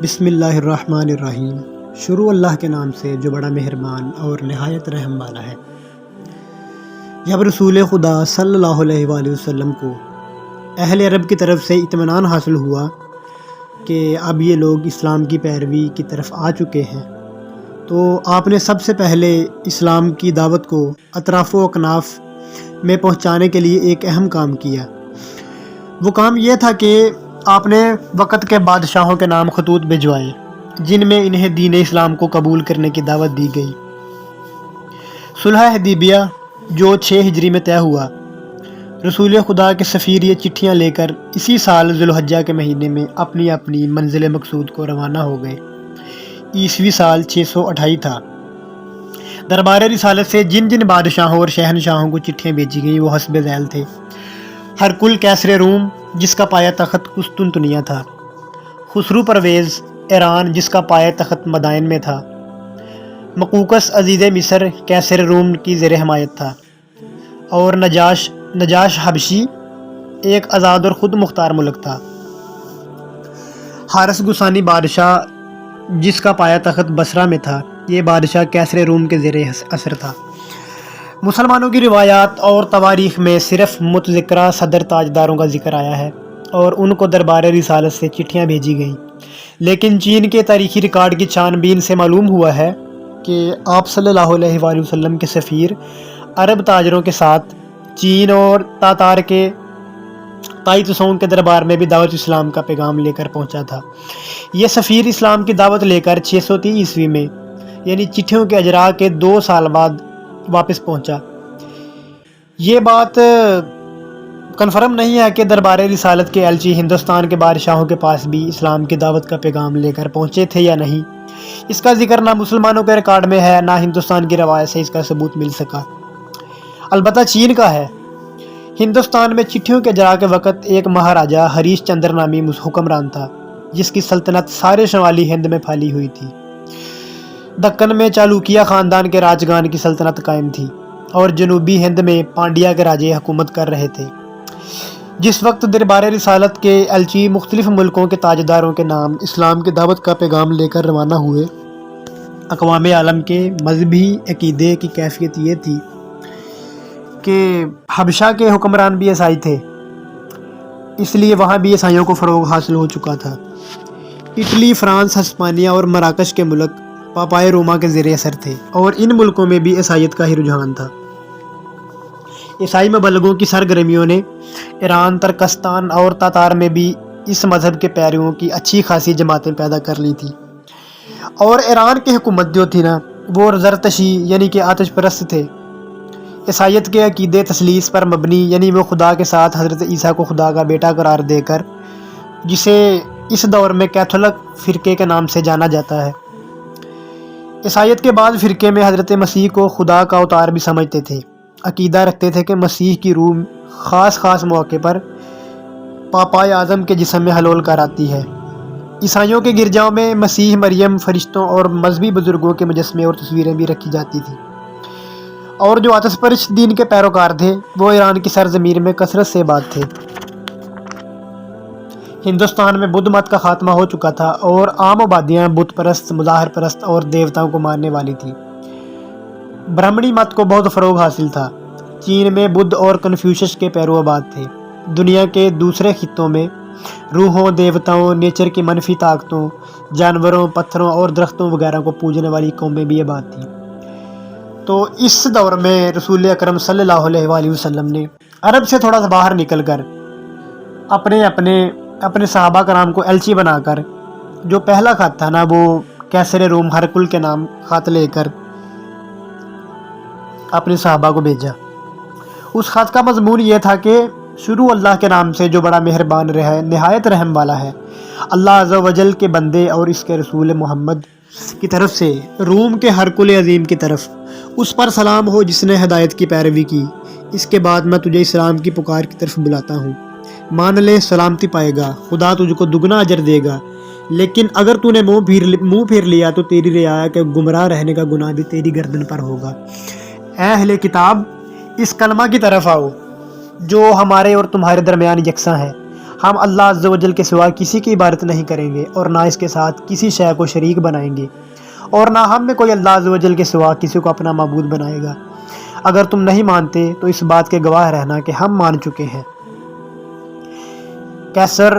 بسم اللہ الرحمن الرحیم۔ شروع اللہ کے نام سے جو بڑا مہربان اور نہایت رحم والا ہے۔ جب رسول خدا صلی اللہ علیہ وآلہ وسلم کو اہل عرب کی طرف سے اطمینان حاصل ہوا کہ اب یہ لوگ اسلام کی پیروی کی طرف آ چکے ہیں، تو آپ نے سب سے پہلے اسلام کی دعوت کو اطراف و اکناف میں پہنچانے کے لیے ایک اہم کام کیا۔ وہ کام یہ تھا کہ آپ نے وقت کے بادشاہوں کے نام خطوط بھجوائے جن میں انہیں دین اسلام کو قبول کرنے کی دعوت دی گئی۔ صلح حدیبیہ جو 6 ہجری میں طے ہوا، رسول خدا کے سفیر یہ چٹھیاں لے کر اسی سال ذوالحجہ کے مہینے میں اپنی اپنی منزل مقصود کو روانہ ہو گئے۔ عیسوی سال 628 تھا۔ دربار رسالت سے جن جن بادشاہوں اور شہنشاہوں کو چٹھیاں بھیجی گئیں وہ حسب ذیل تھے: ہرقل کیسر روم جس کا پایہ تخت قسطنطنیہ تھا، خسرو پرویز ایران جس کا پایہ تخت مدائن میں تھا، مقوقس عزیز مصر کیسر روم کی زیر حمایت تھا، اور نجاش حبشی ایک آزاد اور خود مختار ملک تھا، حارس گسانی بادشاہ جس کا پایہ تخت بصرہ میں تھا، یہ بادشاہ کیسر روم کے زیر اثر تھا۔ مسلمانوں کی روایات اور تواریخ میں صرف متذکرہ صدر تاجداروں کا ذکر آیا ہے اور ان کو دربار رسالت سے چٹھیاں بھیجی گئیں، لیکن چین کے تاریخی ریکارڈ کی چھان بین سے معلوم ہوا ہے کہ آپ صلی اللہ علیہ وآلہ وسلم کے سفیر عرب تاجروں کے ساتھ چین اور تاتار کے تائی تسونگ کے دربار میں بھی دعوت اسلام کا پیغام لے کر پہنچا تھا۔ یہ سفیر اسلام کی دعوت لے کر 630 عیسوی میں یعنی چٹھیوں کے اجراء کے 2 سال بعد واپس پہنچا۔ یہ بات کنفرم نہیں ہے کہ دربار رسالت کے ایلچی ہندوستان کے بادشاہوں کے پاس بھی اسلام کی دعوت کا پیغام لے کر پہنچے تھے یا نہیں۔ اس کا ذکر نہ مسلمانوں کے ریکارڈ میں ہے، نہ ہندوستان کی روایت سے اس کا ثبوت مل سکا۔ البتہ چین کا ہے۔ ہندوستان میں چٹھیوں کے اجراء کے وقت ایک مہاراجہ ہریش چندر نامی حکمران تھا جس کی سلطنت سارے شمالی ہند میں پھیلی ہوئی تھی۔ دکن میں چالوکیہ خاندان کے راجگان کی سلطنت قائم تھی اور جنوبی ہند میں پانڈیا کے راجے حکومت کر رہے تھے۔ جس وقت دربار رسالت کے ایلچی مختلف ملکوں کے تاجداروں کے نام اسلام کی دعوت کا پیغام لے کر روانہ ہوئے، اقوام عالم کے مذہبی عقیدے کی کیفیت یہ تھی کہ حبشہ کے حکمران بھی عیسائی تھے، اس لیے وہاں بھی عیسائیوں کو فروغ حاصل ہو چکا تھا۔ اٹلی، فرانس، ہسپانیہ اور مراکش کے ملک پاپائے روما کے زیر اثر تھے اور ان ملکوں میں بھی عیسائیت کا ہی رجحان تھا۔ عیسائی مبلغوں کی سرگرمیوں نے ایران، ترکستان اور تاتار میں بھی اس مذہب کے پیرووں کی اچھی خاصی جماعتیں پیدا کر لی تھی، اور ایران کی حکومت جو تھی نا وہ زرتشی یعنی کہ آتش پرست تھے۔ عیسائیت کے عقیدے تثلیث پر مبنی، یعنی وہ خدا کے ساتھ حضرت عیسیٰ کو خدا کا بیٹا قرار دے کر، جسے اس دور میں کیتھولک فرقے کے نام سے جانا جاتا ہے۔ عیسائیت کے بعد فرقے میں حضرت مسیح کو خدا کا اوتار بھی سمجھتے تھے، عقیدہ رکھتے تھے کہ مسیح کی روح خاص موقع پر پاپائے اعظم کے جسم میں حلول کر آتی ہے۔ عیسائیوں کے گرجاؤں میں مسیح، مریم، فرشتوں اور مذہبی بزرگوں کے مجسمے اور تصویریں بھی رکھی جاتی تھیں، اور جو آتش پرست دین کے پیروکار تھے وہ ایران کی سرزمین میں کثرت سے آباد تھے۔ ہندوستان میں بدھ مت کا خاتمہ ہو چکا تھا اور عام آبادیاں بت پرست، مظاہر پرست اور دیوتاؤں کو ماننے والی تھیں۔ برہمنی مت کو بہت فروغ حاصل تھا۔ چین میں بدھ اور کنفیوشس کے پیرو آباد تھے۔ دنیا کے دوسرے خطوں میں روحوں، دیوتاؤں، نیچر کی منفی طاقتوں، جانوروں، پتھروں اور درختوں وغیرہ کو پوجنے والی قومیں بھی آباد تھیں۔ تو اس دور میں رسول اکرم صلی اللہ علیہ وآلہ وسلم نے عرب سے تھوڑا سا باہر نکل کر اپنے صحابہ کرام کو ایلچی بنا کر، جو پہلا خط تھا نا وہ کیسر روم ہرقل کے نام خط لے کر اپنے صحابہ کو بھیجا۔ اس خط کا مضمون یہ تھا کہ شروع اللہ کے نام سے جو بڑا مہربان ہے، نہایت رحم والا ہے، اللہ عز و جل کے بندے اور اس کے رسول محمد کی طرف سے روم کے ہرقل عظیم کی طرف اس پر سلام ہو جس نے ہدایت کی پیروی کی۔ اس کے بعد میں تجھے اسلام کی پکار کی طرف بلاتا ہوں، مان لے سلامتی پائے گا، خدا تجھ کو دگنا اجر دے گا، لیکن اگر تو نے منہ پھیر لیا تو تیری رعایا کے گمراہ رہنے کا گناہ بھی تیری گردن پر ہوگا۔ اے اہل کتاب، اس کلمہ کی طرف آؤ جو ہمارے اور تمہارے درمیان یکساں ہے۔ ہم اللہ عز و جل کے سوا کسی کی عبادت نہیں کریں گے اور نہ اس کے ساتھ کسی شے کو شریک بنائیں گے، اور نہ ہم میں کوئی اللہ عز و جل کے سوا کسی کو اپنا معبود بنائے گا۔ اگر تم نہیں مانتے تو اس بات کے گواہ رہنا کہ ہم مان چکے ہیں۔ کیسر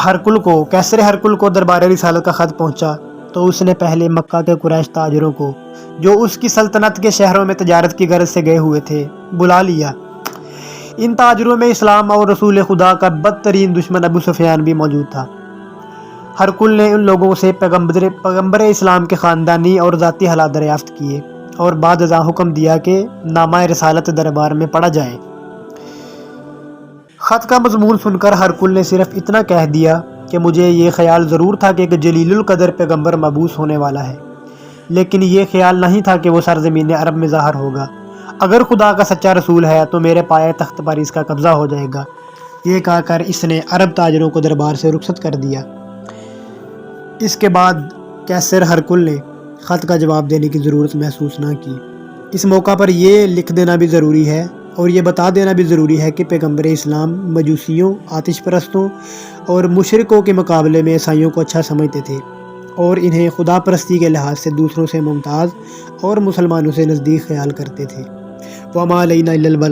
ہرکل کو دربار رسالت کا خط پہنچا تو اس نے پہلے مکہ کے قریش تاجروں کو، جو اس کی سلطنت کے شہروں میں تجارت کی غرض سے گئے ہوئے تھے، بلا لیا۔ ان تاجروں میں اسلام اور رسول خدا کا بدترین دشمن ابو سفیان بھی موجود تھا۔ ہرکل نے ان لوگوں سے پیغمبر اسلام کے خاندانی اور ذاتی حالات دریافت کیے اور بعد ازاں حکم دیا کہ نامہ رسالت دربار میں پڑھا جائے۔ خط کا مضمون سن کر ہرکل نے صرف اتنا کہہ دیا کہ مجھے یہ خیال ضرور تھا کہ ایک جلیل القدر پیغمبر مبعوث ہونے والا ہے، لیکن یہ خیال نہیں تھا کہ وہ سرزمین عرب میں ظاہر ہوگا۔ اگر خدا کا سچا رسول ہے تو میرے پائے تخت پر اس کا قبضہ ہو جائے گا۔ یہ کہہ کر اس نے عرب تاجروں کو دربار سے رخصت کر دیا۔ اس کے بعد کیسر ہرکل نے خط کا جواب دینے کی ضرورت محسوس نہ کی۔ اس موقع پر یہ لکھ دینا بھی ضروری ہے اور یہ بتا دینا بھی ضروری ہے کہ پیغمبر اسلام مجوسیوں، آتش پرستوں اور مشرکوں کے مقابلے میں عیسائیوں کو اچھا سمجھتے تھے اور انہیں خدا پرستی کے لحاظ سے دوسروں سے ممتاز اور مسلمانوں سے نزدیک خیال کرتے تھے۔ وَمَا عَلَيْنَا إِلَّا الْبَلَاغُ